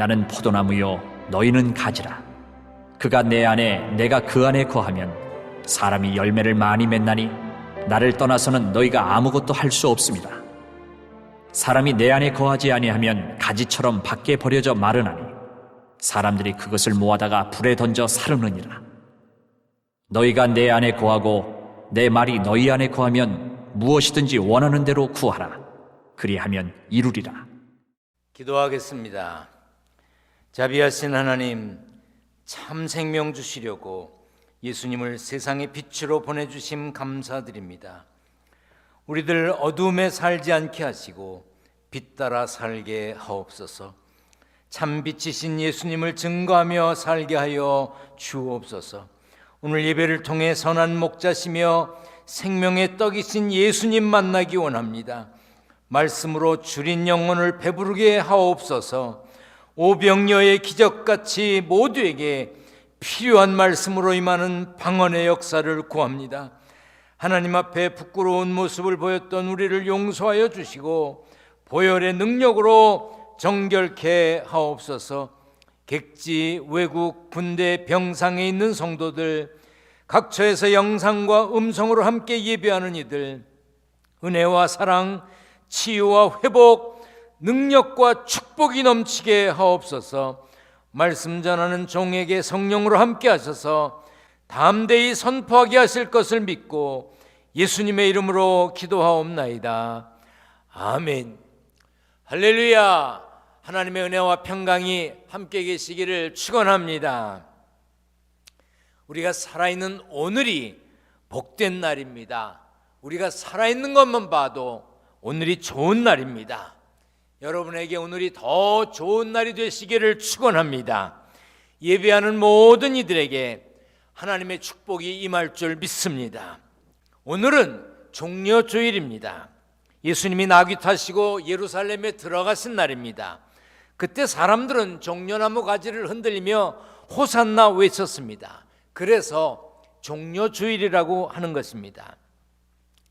나는 포도나무요 너희는 가지라. 그가 내 안에 내가 그 안에 거하면 사람이 열매를 많이 맺나니 나를 떠나서는 너희가 아무것도 할 수 없습니다. 사람이 내 안에 거하지 아니하면 가지처럼 밖에 버려져 마르나니 사람들이 그것을 모아다가 불에 던져 사르느니라. 너희가 내 안에 거하고 내 말이 너희 안에 거하면 무엇이든지 원하는 대로 구하라. 그리하면 이루리라. 기도하겠습니다. 자비하신 하나님, 참 생명 주시려고 예수님을 세상의 빛으로 보내주심 감사드립니다. 우리들 어두움에 살지 않게 하시고 빛 따라 살게 하옵소서. 참 빛이신 예수님을 증거하며 살게 하여 주옵소서. 오늘 예배를 통해 선한 목자시며 생명의 떡이신 예수님 만나기 원합니다. 말씀으로 주린 영혼을 배부르게 하옵소서. 오병여의 기적같이 모두에게 필요한 말씀으로 임하는 방언의 역사를 구합니다. 하나님 앞에 부끄러운 모습을 보였던 우리를 용서하여 주시고 보혈의 능력으로 정결케 하옵소서. 객지, 외국, 군대, 병상에 있는 성도들, 각처에서 영상과 음성으로 함께 예배하는 이들, 은혜와 사랑, 치유와 회복, 능력과 축복이 넘치게 하옵소서. 말씀 전하는 종에게 성령으로 함께 하셔서 담대히 선포하게 하실 것을 믿고 예수님의 이름으로 기도하옵나이다. 아멘. 할렐루야. 하나님의 은혜와 평강이 함께 계시기를 축원합니다. 우리가 살아있는 오늘이 복된 날입니다. 우리가 살아있는 것만 봐도 오늘이 좋은 날입니다. 여러분에게 오늘이 더 좋은 날이 되시기를 축원합니다. 예배하는 모든 이들에게 하나님의 축복이 임할 줄 믿습니다. 오늘은 종려주일입니다. 예수님이 나귀 타시고 예루살렘에 들어가신 날입니다. 그때 사람들은 종려나무 가지를 흔들리며 호산나 외쳤습니다. 그래서 종려주일이라고 하는 것입니다.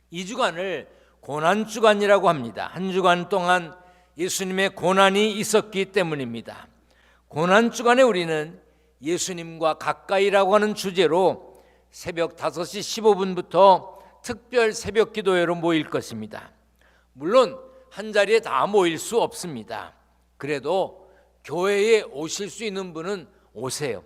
이 주간을 고난주간이라고 합니다. 한 주간 동안 예수님의 고난이 있었기 때문입니다. 고난주간에 우리는 예수님과 가까이라고 하는 주제로 새벽 5시 15분부터 특별 새벽 기도회로 모일 것입니다. 물론 한 자리에 다 모일 수 없습니다. 그래도 교회에 오실 수 있는 분은 오세요.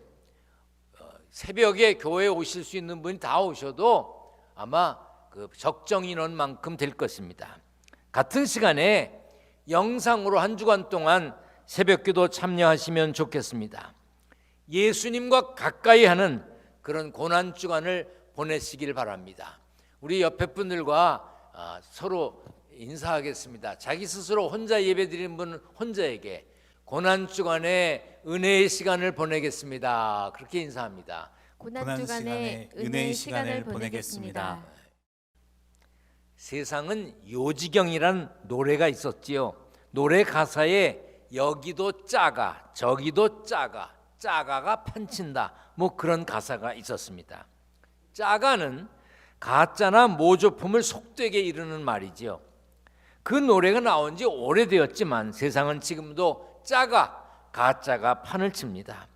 새벽에 교회에 오실 수 있는 분이 다 오셔도 아마 그 적정 인원만큼 될 것입니다. 같은 시간에 영상으로 한 주간 동안 새벽기도 참여하시면 좋겠습니다. 예수님과 가까이 하는 그런 고난주간을 보내시길 바랍니다. 우리 옆에 분들과 서로 인사하겠습니다. 자기 스스로 혼자 예배드리는 분은 혼자에게 고난주간에 은혜의 시간을 보내겠습니다. 그렇게 인사합니다. 고난주간에 은혜의 시간을 보내겠습니다. 세상은 요지경이란 노래가 있었지요. 노래 가사에 여기도 짜가 저기도 짜가 짜가가 판친다 뭐 그런 가사가 있었습니다. 짜가는 가짜나 모조품을 속되게 이르는 말이지요. 그 노래가 나온 지 오래되었지만 세상은 지금도 짜가 가짜가 판을 칩니다.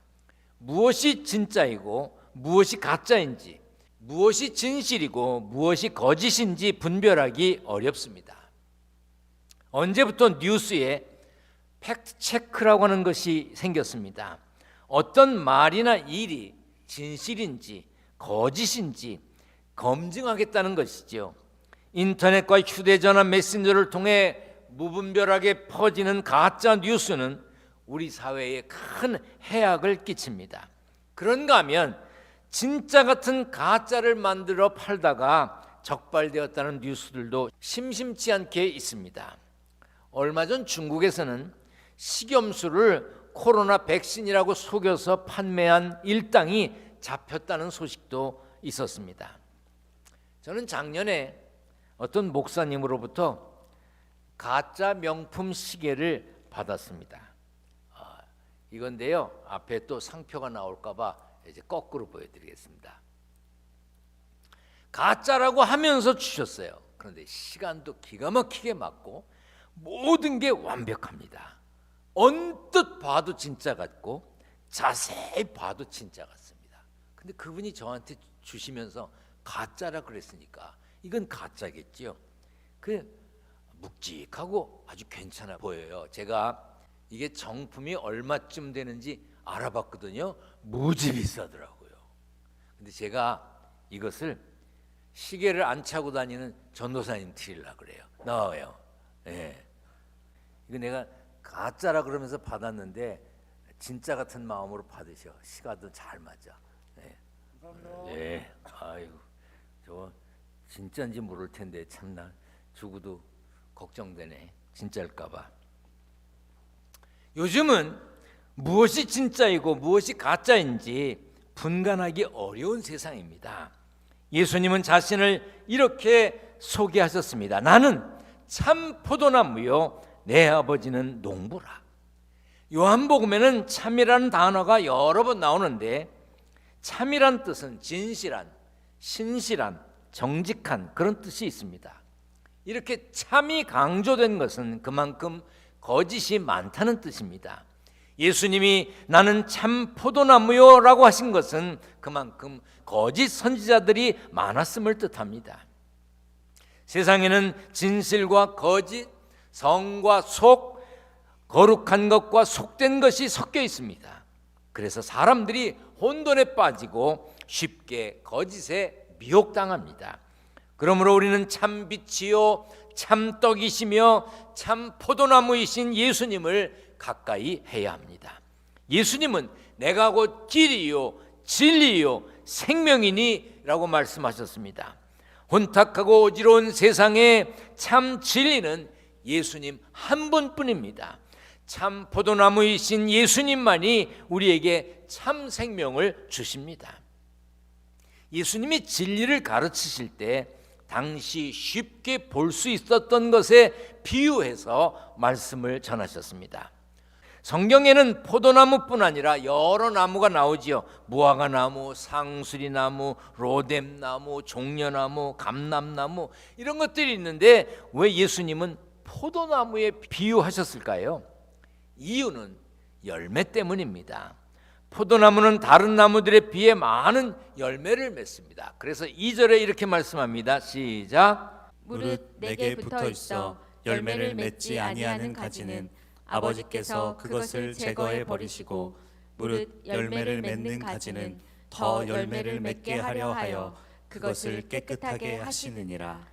무엇이 진짜이고 무엇이 가짜인지, 무엇이 진실이고 무엇이 거짓인지 분별하기 어렵습니다. 언제부터 뉴스에 팩트체크라고 하는 것이 생겼습니다. 어떤 말이나 일이 진실인지 거짓인지 검증하겠다는 것이죠. 인터넷과 휴대전화 메신저를 통해 무분별하게 퍼지는 가짜 뉴스는 우리 사회에 큰 해악을 끼칩니다. 그런가 하면 진짜 같은 가짜를 만들어 팔다가 적발되었다는 뉴스들도 심심치 않게 있습니다. 얼마 전 중국에서는 식염수를 코로나 백신이라고 속여서 판매한 일당이 잡혔다는 소식도 있었습니다. 저는 작년에 어떤 목사님으로부터 가짜 명품 시계를 받았습니다. 이건데요, 앞에 또 상표가 나올까 봐 이제 거꾸로 보여드리겠습니다. 가짜라고 하면서 주셨어요. 그런데 시간도 기가 막히게 맞고 모든 게 완벽합니다. 언뜻 봐도 진짜 같고 자세히 봐도 진짜 같습니다. 근데 그분이 저한테 주시면서 가짜라 그랬으니까 이건 가짜겠지요. 그 묵직하고 아주 괜찮아 보여요. 제가 이게 정품이 얼마쯤 되는지 알아봤거든요. 무지 비싸더라고요. 근데 제가 이것을 시계를 안 차고 다니는 전도사님 드리려고 그래요. 나와요. 예. 이거 내가 가짜라 그러면서 받았는데 진짜 같은 마음으로 받으셔. 시가도 잘 맞아. 예. 예. 아이고, 저 진짜인지 모를 텐데 참나 주고도 걱정되네. 진짜일까봐. 요즘은 무엇이 진짜이고 무엇이 가짜인지 분간하기 어려운 세상입니다. 예수님은 자신을 이렇게 소개하셨습니다. 나는 참 포도나무요 내 아버지는 농부라. 요한복음에는 참이라는 단어가 여러 번 나오는데 참이란 뜻은 진실한, 신실한, 정직한 그런 뜻이 있습니다. 이렇게 참이 강조된 것은 그만큼 거짓이 많다는 뜻입니다. 예수님이 나는 참 포도나무요 라고 하신 것은 그만큼 거짓 선지자들이 많았음을 뜻합니다. 세상에는 진실과 거짓, 성과 속, 거룩한 것과 속된 것이 섞여 있습니다. 그래서 사람들이 혼돈에 빠지고 쉽게 거짓에 미혹당합니다. 그러므로 우리는 참 빛이요 참 떡이시며 참 포도나무이신 예수님을 가까이 해야 합니다. 예수님은 내가 곧 길이요 진리요 생명이니 라고 말씀하셨습니다. 혼탁하고 어지러운 세상에 참 진리는 예수님 한 분뿐입니다. 참 포도나무이신 예수님만이 우리에게 참 생명을 주십니다. 예수님이 진리를 가르치실 때 당시 쉽게 볼 수 있었던 것에 비유해서 말씀을 전하셨습니다. 성경에는 포도나무뿐 아니라 여러 나무가 나오지요. 무화과나무, 상수리나무, 로뎀나무, 종려나무, 감람나무 이런 것들이 있는데 왜 예수님은 포도나무에 비유하셨을까요? 이유는 열매 때문입니다. 포도나무는 다른 나무들에 비해 많은 열매를 맺습니다. 그래서 2절에 이렇게 말씀합니다. 시작. 무릇 내게 붙어 있어 열매를 맺지 아니하는 가지는 아버지께서 그것을 제거해 버리시고 무릇 열매를 맺는 가지는 더 열매를 맺게 하려 하여 그것을 깨끗하게 하시느니라.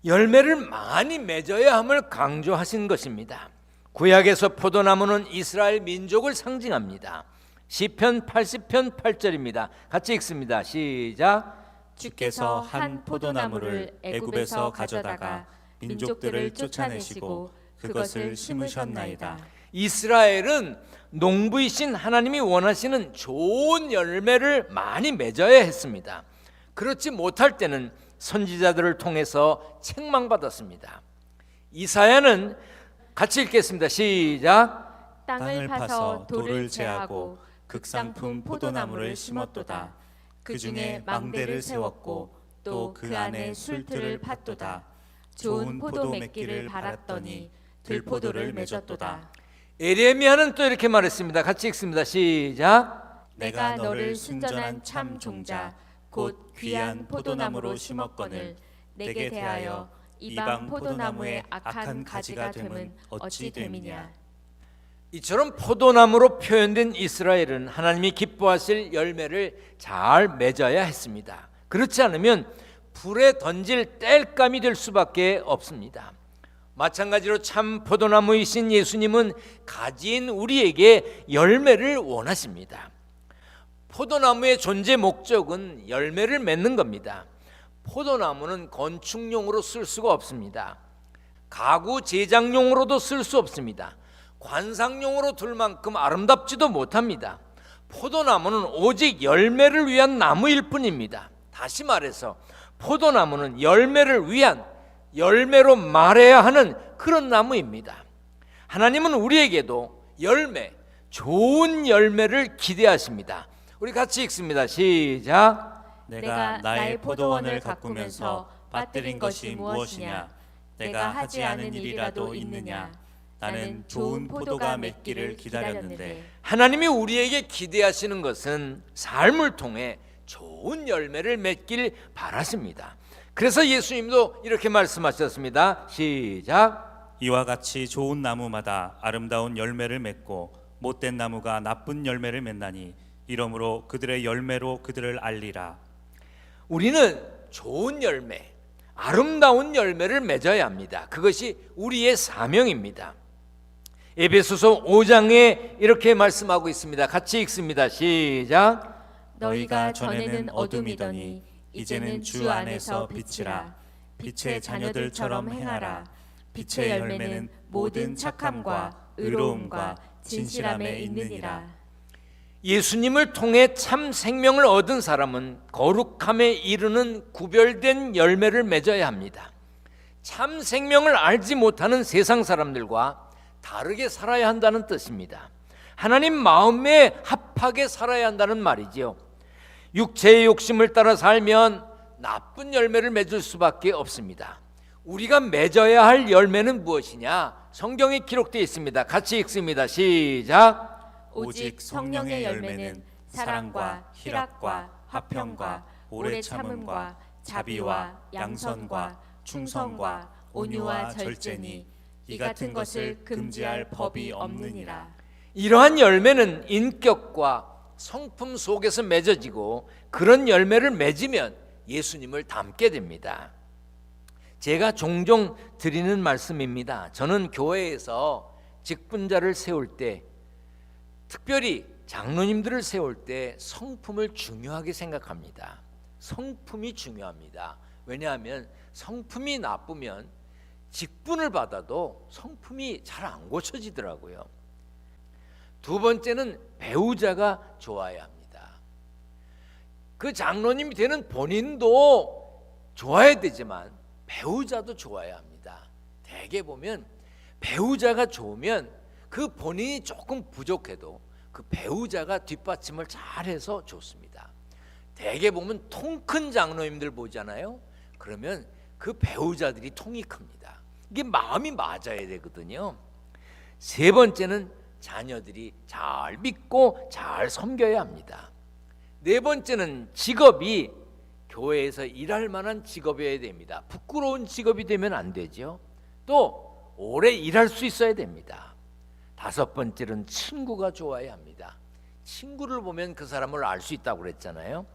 열매를 많이 맺어야 함을 강조하신 것입니다. 구약에서 포도나무는 이스라엘 민족을 상징합니다. 시편 80편 8절입니다. 같이 읽습니다. 시작. 주께서 한 포도나무를 애굽에서 가져다가 민족들을 쫓아내시고 그것을 심으셨나이다. 이스라엘은 농부이신 하나님이 원하시는 좋은 열매를 많이 맺어야 했습니다. 그렇지 못할 때는 선지자들을 통해서 책망받았습니다. 이사야는 같이 읽겠습니다. 시작. 땅을 파서 돌을 제하고 극상품 포도나무를 심었도다. 그 중에 망대를 세웠고 또 그 안에 술틀을 팠도다. 좋은 포도 맺기를 바랐더니 들포도를 맺었도다. 에레미야는 또 이렇게 말했습니다. 같이 읽습니다. 시작. 내가 너를 순전한 참 종자 곧 귀한 포도나무로 심었거늘 내게 대하여 이방 포도나무의 악한 가지가 됨은 어찌 됨이냐. 이처럼 포도나무로 표현된 이스라엘은 하나님이 기뻐하실 열매를 잘 맺어야 했습니다. 그렇지 않으면 불에 던질 땔감이 될 수밖에 없습니다. 마찬가지로 참 포도나무이신 예수님은 가지인 우리에게 열매를 원하십니다. 포도나무의 존재 목적은 열매를 맺는 겁니다. 포도나무는 건축용으로 쓸 수가 없습니다. 가구 제작용으로도 쓸 수 없습니다. 관상용으로 둘 만큼 아름답지도 못합니다. 포도나무는 오직 열매를 위한 나무일 뿐입니다. 다시 말해서 포도나무는 열매를 위한, 열매로 말해야 하는 그런 나무입니다. 하나님은 우리에게도 열매, 좋은 열매를 기대하십니다. 우리 같이 읽습니다. 시작. 내가 나의 포도원을 가꾸면서 빠뜨린 것이 무엇이냐? 내가 하지 않은 일이라도 있느냐? 나는 좋은 포도가 맺기를 기다렸는데 하나님이 우리에게 기대하시는 것은 삶을 통해 좋은 열매를 맺길 바라십니다. 그래서 예수님도 이렇게 말씀하셨습니다. 시작. 이와 같이 좋은 나무마다 아름다운 열매를 맺고 못된 나무가 나쁜 열매를 맺나니 이러므로 그들의 열매로 그들을 알리라. 우리는 좋은 열매, 아름다운 열매를 맺어야 합니다. 그것이 우리의 사명입니다. 에베소서 5장에 이렇게 말씀하고 있습니다. 같이 읽습니다. 시작. 너희가 전에는 어둠이더니 이제는 주 안에서 빛이라. 빛의 자녀들처럼 행하라. 빛의 열매는 모든 착함과 의로움과 진실함에 있느니라. 예수님을 통해 참 생명을 얻은 사람은 거룩함에 이르는 구별된 열매를 맺어야 합니다. 참 생명을 알지 못하는 세상 사람들과 다르게 살아야 한다는 뜻입니다. 하나님 마음에 합하게 살아야 한다는 말이지요. 육체의 욕심을 따라 살면 나쁜 열매를 맺을 수밖에 없습니다. 우리가 맺어야 할 열매는 무엇이냐? 성경에 기록되어 있습니다. 같이 읽습니다. 시작. 오직 성령의 열매는 사랑과 희락과 화평과 오래 참음과 자비와 양선과 충성과 온유와 절제니 이 같은 것을 금지할 법이 없느니라. 이러한 열매는 인격과 성품 속에서 맺어지고 그런 열매를 맺으면 예수님을 닮게 됩니다. 제가 종종 드리는 말씀입니다. 저는 교회에서 직분자를 세울 때, 특별히 장로님들을 세울 때 성품을 중요하게 생각합니다. 성품이 중요합니다. 왜냐하면 성품이 나쁘면 직분을 받아도 성품이 잘 안 고쳐지더라고요. 두 번째는 배우자가 좋아야 합니다. 그 장로님이 되는 본인도 좋아야 되지만 배우자도 좋아야 합니다. 대개 보면 배우자가 좋으면 그 본인이 조금 부족해도 그 배우자가 뒷받침을 잘해서 좋습니다. 대개 보면 통 큰 장로님들 보잖아요. 그러면 그 배우자들이 통이 큽니다. 이게 마음이 맞아야 되거든요. 세 번째는 자녀들이 잘 믿고 잘 섬겨야 합니다. 네 번째는 직업이 교회에서 일할 만한 직업이어야 됩니다. 부끄러운 직업이 되면 안 되죠. 또 오래 일할 수 있어야 됩니다. 다섯 번째는 친구가 좋아야 합니다. 친구를 보면 그 사람을 알 수 있다고 그랬잖아요.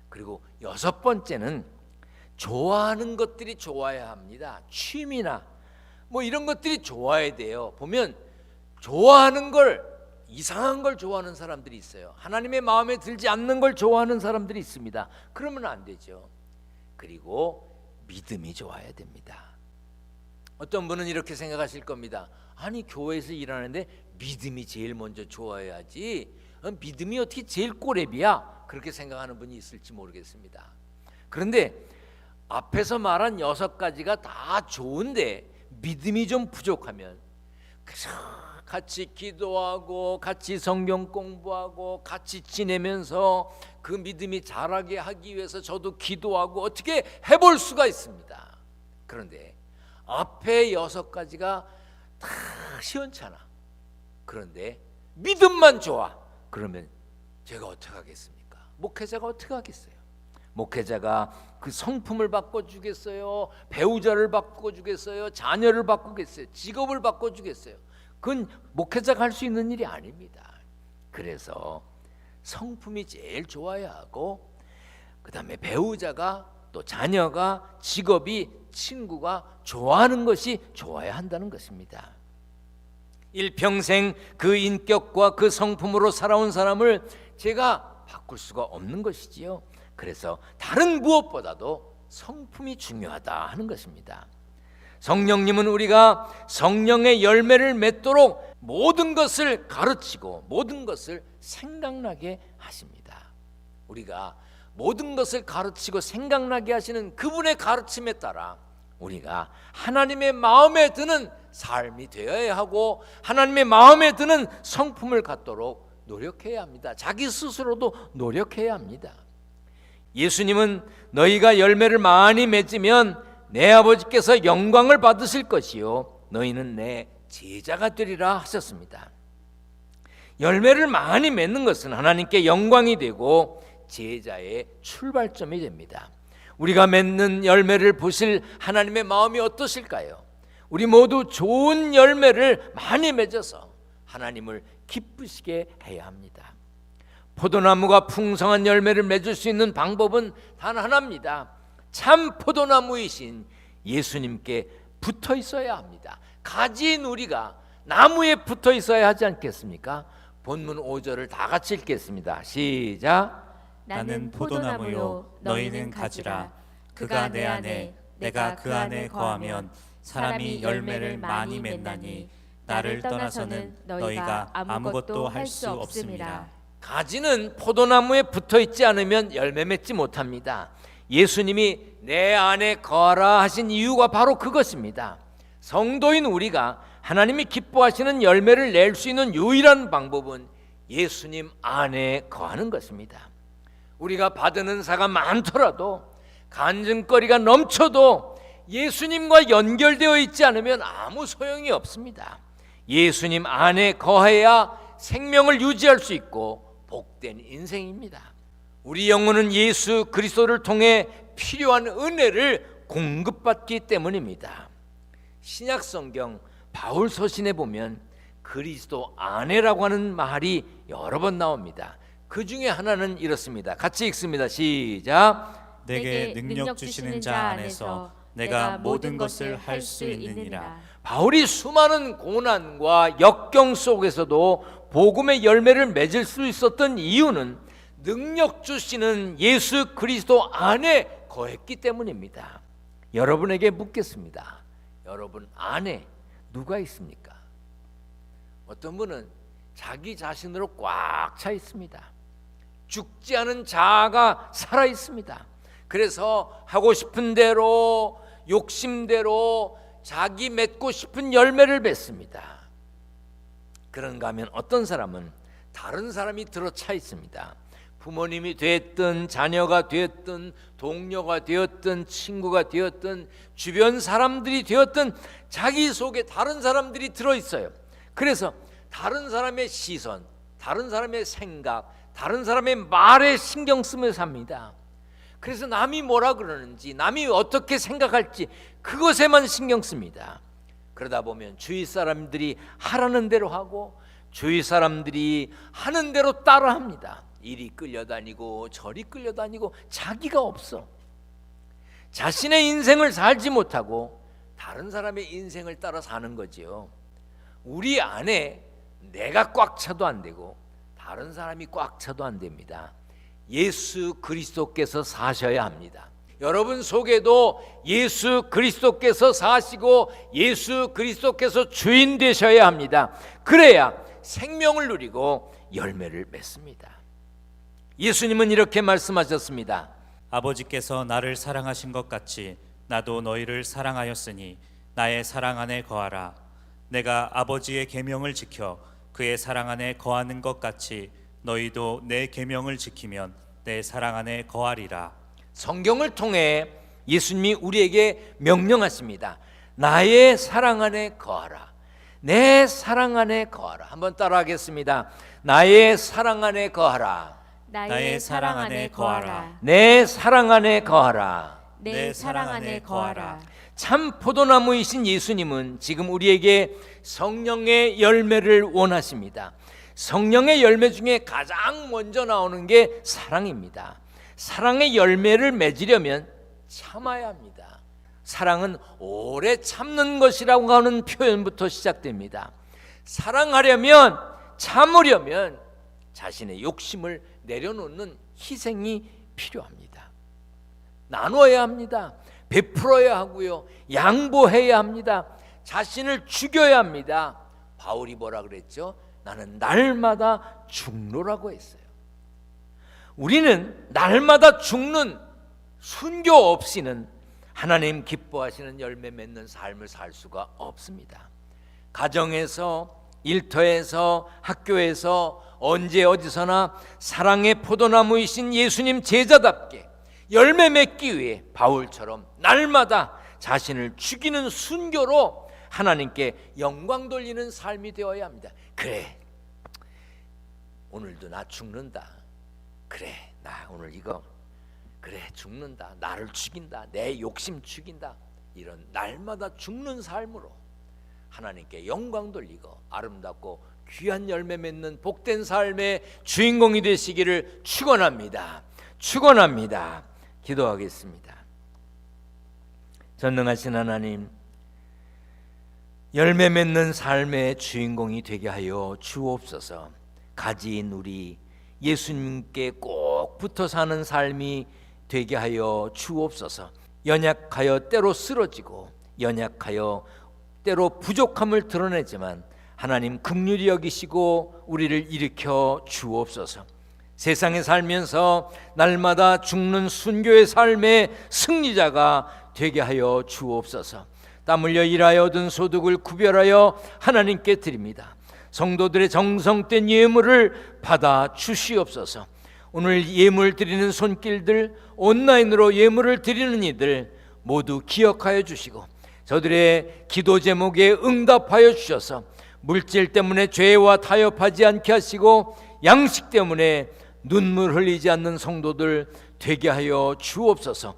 그리고 여섯 번째는 좋아하는 것들이 좋아야 합니다. 취미나 뭐 이런 것들이 좋아야 돼요. 보면 좋아하는 걸, 이상한 걸 좋아하는 사람들이 있어요. 하나님의 마음에 들지 않는 걸 좋아하는 사람들이 있습니다. 그러면 안 되죠. 그리고 믿음이 좋아야 됩니다. 어떤 분은 이렇게 생각하실 겁니다. 아니 교회에서 일하는데 믿음이 제일 먼저 좋아야지, 믿음이 어떻게 제일 꼬레비야? 그렇게 생각하는 분이 있을지 모르겠습니다. 그런데 앞에서 말한 6가지가 다 좋은데 믿음이 좀 부족하면 같이 기도하고 같이 성경 공부하고 같이 지내면서 그 믿음이 자라게 하기 위해서 저도 기도하고 어떻게 해볼 수가 있습니다. 그런데 앞에 6가지가 다 시원찮아. 그런데 믿음만 좋아. 그러면 제가 어떻게 하겠습니까? 목회자가 어떻게 하겠어요? 목회자가 그 성품을 바꿔주겠어요? 배우자를 바꿔주겠어요? 자녀를 바꾸겠어요? 직업을 바꿔주겠어요? 그건 목회자가 할 수 있는 일이 아닙니다. 그래서 성품이 제일 좋아야 하고, 그 다음에 배우자가, 또 자녀가, 직업이, 친구가 좋아하는 것이 좋아야 한다는 것입니다. 일평생 그 인격과 그 성품으로 살아온 사람을 제가 바꿀 수가 없는 것이지요. 그래서 다른 무엇보다도 성품이 중요하다 하는 것입니다. 성령님은 우리가 성령의 열매를 맺도록 모든 것을 가르치고 모든 것을 생각나게 하십니다. 우리가 모든 것을 가르치고 생각나게 하시는 그분의 가르침에 따라 우리가 하나님의 마음에 드는 삶이 되어야 하고 하나님의 마음에 드는 성품을 갖도록 노력해야 합니다. 자기 스스로도 노력해야 합니다. 예수님은 너희가 열매를 많이 맺으면 내 아버지께서 영광을 받으실 것이요 너희는 내 제자가 되리라 하셨습니다. 열매를 많이 맺는 것은 하나님께 영광이 되고 제자의 출발점이 됩니다. 우리가 맺는 열매를 보실 하나님의 마음이 어떠실까요? 우리 모두 좋은 열매를 많이 맺어서 하나님을 기쁘시게 해야 합니다. 포도나무가 풍성한 열매를 맺을 수 있는 방법은 단 하나입니다. 참 포도나무이신 예수님께 붙어 있어야 합니다. 가지인 우리가 나무에 붙어 있어야 하지 않겠습니까? 본문 5절을 다 같이 읽겠습니다. 시작. 나는 포도나무요 너희는 가지라. 그가 내 안에 내가 그 안에 거하면 사람이 열매를 많이 맺나니 나를 떠나서는 너희가 아무것도 할 수 없습니다. 가지는 포도나무에 붙어 있지 않으면 열매 맺지 못합니다. 예수님이 내 안에 거하라 하신 이유가 바로 그것입니다. 성도인 우리가 하나님이 기뻐하시는 열매를 낼 수 있는 유일한 방법은 예수님 안에 거하는 것입니다. 우리가 받은 은사가 많더라도, 간증거리가 넘쳐도 예수님과 연결되어 있지 않으면 아무 소용이 없습니다. 예수님 안에 거해야 생명을 유지할 수 있고 복된 인생입니다. 우리 영혼은 예수 그리스도를 통해 필요한 은혜를 공급받기 때문입니다. 신약 성경 바울 서신에 보면 그리스도 안에라고 하는 말이 여러 번 나옵니다. 그 중에 하나는 이렇습니다. 같이 읽습니다. 시작. 내게 능력 주시는 자 안에서 내가 모든 것을 할 수 있느니라. 바울이 수많은 고난과 역경 속에서도 복음의 열매를 맺을 수 있었던 이유는 능력 주시는 예수 그리스도 안에 거했기 때문입니다. 여러분에게 묻겠습니다. 여러분 안에 누가 있습니까? 어떤 분은 자기 자신으로 꽉 차 있습니다. 죽지 않은 자아가 살아 있습니다. 그래서 하고 싶은 대로, 욕심대로 자기 맺고 싶은 열매를 맺습니다. 그런가 하면 어떤 사람은 다른 사람이 들어차 있습니다. 부모님이 되었든 자녀가 되었든 동료가 되었든 친구가 되었든 주변 사람들이 되었든 자기 속에 다른 사람들이 들어있어요. 그래서 다른 사람의 시선, 다른 사람의 생각, 다른 사람의 말에 신경 쓰며 삽니다. 그래서 남이 뭐라 그러는지, 남이 어떻게 생각할지 그것에만 신경 씁니다. 그러다 보면 주위 사람들이 하라는 대로 하고 주위 사람들이 하는 대로 따라합니다. 이리 끌려다니고 저리 끌려다니고 자기가 없어. 자신의 인생을 살지 못하고 다른 사람의 인생을 따라 사는 거지요. 우리 안에 내가 꽉 차도 안 되고 다른 사람이 꽉 차도 안 됩니다. 예수 그리스도께서 사셔야 합니다. 여러분 속에도 예수 그리스도께서 사시고 예수 그리스도께서 주인 되셔야 합니다. 그래야 생명을 누리고 열매를 맺습니다. 예수님은 이렇게 말씀하셨습니다. 아버지께서 나를 사랑하신 것 같이 나도 너희를 사랑하였으니 나의 사랑 안에 거하라. 내가 아버지의 계명을 지켜 그의 사랑 안에 거하는 것 같이 너희도 내 계명을 지키면 내 사랑 안에 거하리라. 성경을 통해 예수님이 우리에게 명령하십니다. 나의 사랑 안에 거하라. 내 사랑 안에 거하라. 한번 따라하겠습니다. 나의 사랑 안에 거하라. 나의 사랑 안에 거하라. 내 사랑 안에 거하라. 내 사랑 안에 거하라. 참 포도나무이신 예수님은 지금 우리에게 성령의 열매를 원하십니다. 성령의 열매 중에 가장 먼저 나오는 게 사랑입니다. 사랑의 열매를 맺으려면 참아야 합니다. 사랑은 오래 참는 것이라고 하는 표현부터 시작됩니다. 사랑하려면, 참으려면 자신의 욕심을 내려놓는 희생이 필요합니다. 나눠야 합니다. 베풀어야 하고요. 양보해야 합니다. 자신을 죽여야 합니다. 바울이 뭐라 그랬죠? 나는 날마다 죽노라고 했어요. 우리는 날마다 죽는 순교 없이는 하나님 기뻐하시는 열매 맺는 삶을 살 수가 없습니다. 가정에서, 일터에서, 학교에서 언제 어디서나 사랑의 포도나무이신 예수님 제자답게 열매 맺기 위해 바울처럼 날마다 자신을 죽이는 순교로 하나님께 영광 돌리는 삶이 되어야 합니다. 그래, 오늘도 나 죽는다. 그래, 나 오늘 이거 그래 죽는다. 나를 죽인다. 내 욕심 죽인다. 이런 날마다 죽는 삶으로 하나님께 영광 돌리고 아름답고 귀한 열매 맺는 복된 삶의 주인공이 되시기를 축원합니다. 축원합니다. 기도하겠습니다. 전능하신 하나님, 열매 맺는 삶의 주인공이 되게 하여 주옵소서. 가지인 우리 예수님께 꼭 붙어 사는 삶이 되게 하여 주옵소서. 연약하여 때로 쓰러지고 연약하여 때로 부족함을 드러내지만 하나님 긍휼히 여기시고 우리를 일으켜 주옵소서. 세상에 살면서 날마다 죽는 순교의 삶의 승리자가 되게 하여 주옵소서. 땀 흘려 일하여 얻은 소득을 구별하여 하나님께 드립니다. 성도들의 정성된 예물을 받아 주시옵소서. 오늘 예물 드리는 손길들, 온라인으로 예물을 드리는 이들 모두 기억하여 주시고 저들의 기도 제목에 응답하여 주셔서 물질 때문에 죄와 타협하지 않게 하시고 양식 때문에 눈물 흘리지 않는 성도들 되게 하여 주옵소서.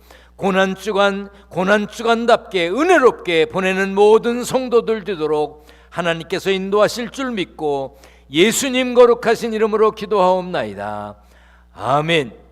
고난주간답게 은혜롭게 보내는 모든 성도들 되도록 하나님께서 인도하실 줄 믿고 예수님 거룩하신 이름으로 기도하옵나이다. 아멘.